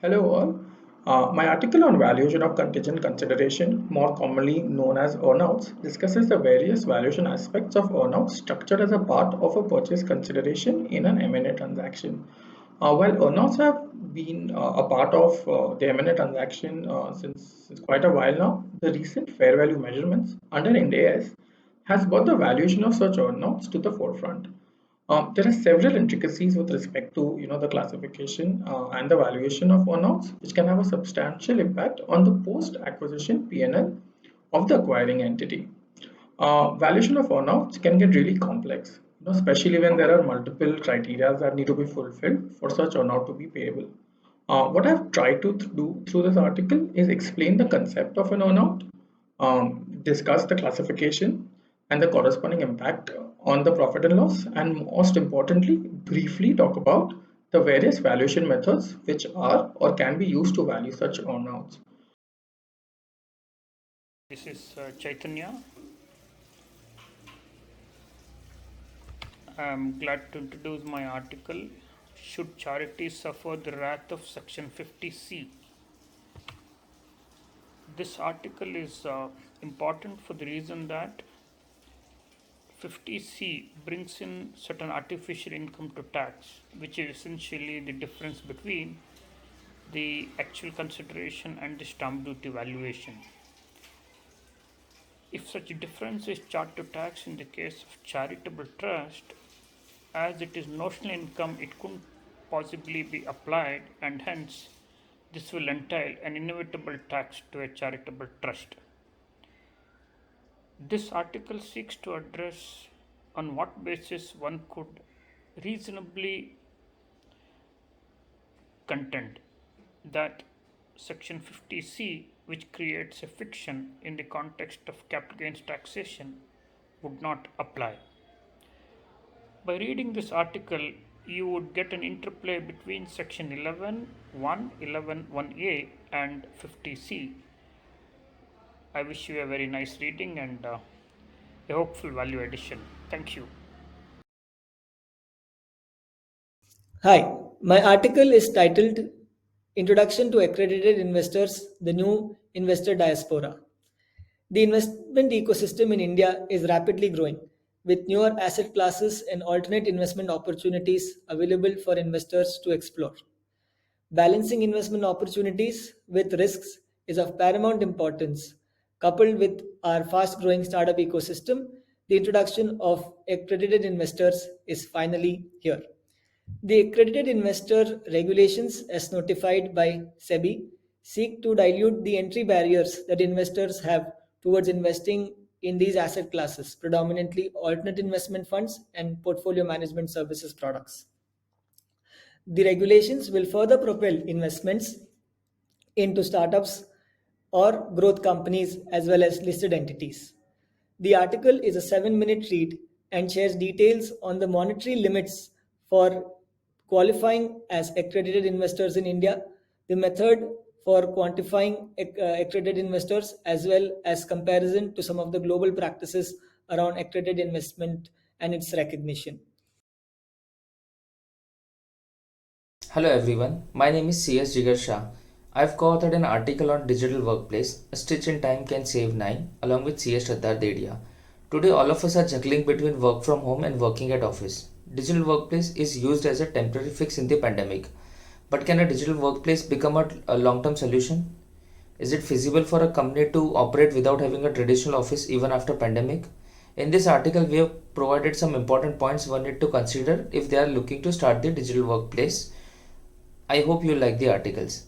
Hello all. My article on valuation of contingent consideration, more commonly known as earnouts, discusses the various valuation aspects of earnouts structured as a part of a purchase consideration in an M&A transaction. While earnouts have been a part of the M&A transaction since quite a while now, the recent fair value measurements under Ind AS has brought the valuation of such earnouts to the forefront. There are several intricacies with respect to the classification and the valuation of earnouts, which can have a substantial impact on the post-acquisition P&L of the acquiring entity. Valuation of earnouts can get really complex, especially when there are multiple criteria that need to be fulfilled for such earnout to be payable. What I've tried to do through this article is explain the concept of an earnout, discuss the classification and the corresponding impact on the profit and loss, and most importantly, briefly talk about the various valuation methods which are or can be used to value such earnouts. This is Chaitanya. I'm glad to introduce my article, Should Charities Suffer the Wrath of Section 50C? This article is important for the reason that 50C brings in certain artificial income to tax, which is essentially the difference between the actual consideration and the stamp duty valuation. If such a difference is charged to tax in the case of charitable trust, as it is notional income, it couldn't possibly be applied, and hence this will entail an inevitable tax to a charitable trust. This article seeks to address on what basis one could reasonably contend that Section 50C, which creates a fiction in the context of capital gains taxation, would not apply. By reading this article, you would get an interplay between Section 11.1, 11.1a and 50C. I wish you a very nice reading and a hopeful value addition. Thank you. Hi, my article is titled Introduction to Accredited Investors, the New Investor Diaspora. The investment ecosystem in India is rapidly growing, with newer asset classes and alternate investment opportunities available for investors to explore. Balancing investment opportunities with risks is of paramount importance. Coupled with our fast growing startup ecosystem, the introduction of accredited investors is finally here. The accredited investor regulations, as notified by SEBI, seek to dilute the entry barriers that investors have towards investing in these asset classes, predominantly alternate investment funds and portfolio management services products. The regulations will further propel investments into startups or growth companies as well as listed entities. The article is a 7-minute read and shares details on the monetary limits for qualifying as accredited investors in India, the method for quantifying accredited investors, as well as comparison to some of the global practices around accredited investment and its recognition. Hello everyone, my name is CS Jigar Shah. I've co-authored an article on digital workplace, A Stitch in Time Can Save 9, along with CS Shraddhar Dedia. Today all of us are juggling between work from home and working at office. Digital workplace is used as a temporary fix in the pandemic. But can a digital workplace become a long-term solution? Is it feasible for a company to operate without having a traditional office even after pandemic? In this article, we have provided some important points one need to consider if they are looking to start the digital workplace. I hope you like the articles.